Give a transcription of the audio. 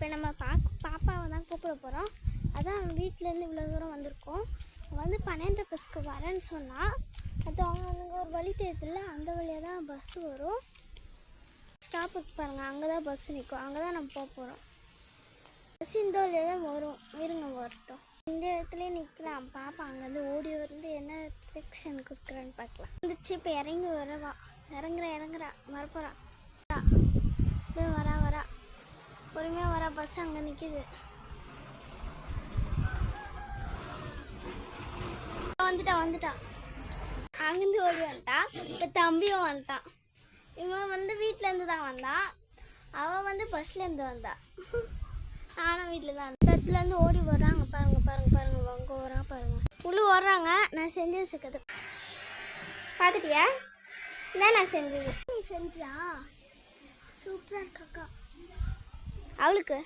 இப்போ நம்ம பாப்பாவை தான் கூப்பிட போகிறோம். அதான் வீட்டிலேருந்து இவ்வளோ தூரம் வந்திருக்கோம். வந்து 12 பஸ்க்கு வரேன்னு சொன்னால் அது அவங்க ஒரு வழி தெரியுதுல்ல, அந்த வழியாக தான் பஸ்ஸு வரும். ஸ்டாப்புக்கு பாருங்கள், அங்கே தான் பஸ்ஸு நிற்கும். அங்கே தான் நம்ம போக போகிறோம். பஸ் இந்த வழியாக தான் வரும். இருங்க வரட்டும். இந்த இடத்துலேயே நிற்கலாம். பாப்பா அங்கேருந்து ஓடி வந்து என்ன ரிஸ்ட்ரிக்ஷன் கொடுக்குறான்னு பார்க்கலாம். வந்துச்சு. இப்போ இறங்கி வரவா, இறங்குறா வரப்போகிறா. வரா பொறுமையாக வரா. பஸ் அங்கே நிற்கிது. வந்துட்டான். அங்கேருந்து ஓடி வந்துட்டான். இப்போ தம்பியும் வந்துட்டான். இவன் வந்து வீட்டிலேருந்து தான் வந்தான். அவன் வந்து பஸ்லேருந்து வந்தான். நானும் வீட்டில் தான். தட்டுலேருந்து ஓடி வர்றாங்க. பாருங்க அங்கே வரான் பாருங்க. உள்ளே வர்றாங்க. நான் செஞ்சு வச்சுக்கிறது பார்த்துட்டியா? இதான் நான் செஞ்சது. நீ செஞ்சா சூப்பராக இருக்காக்கா. அவளுக்கு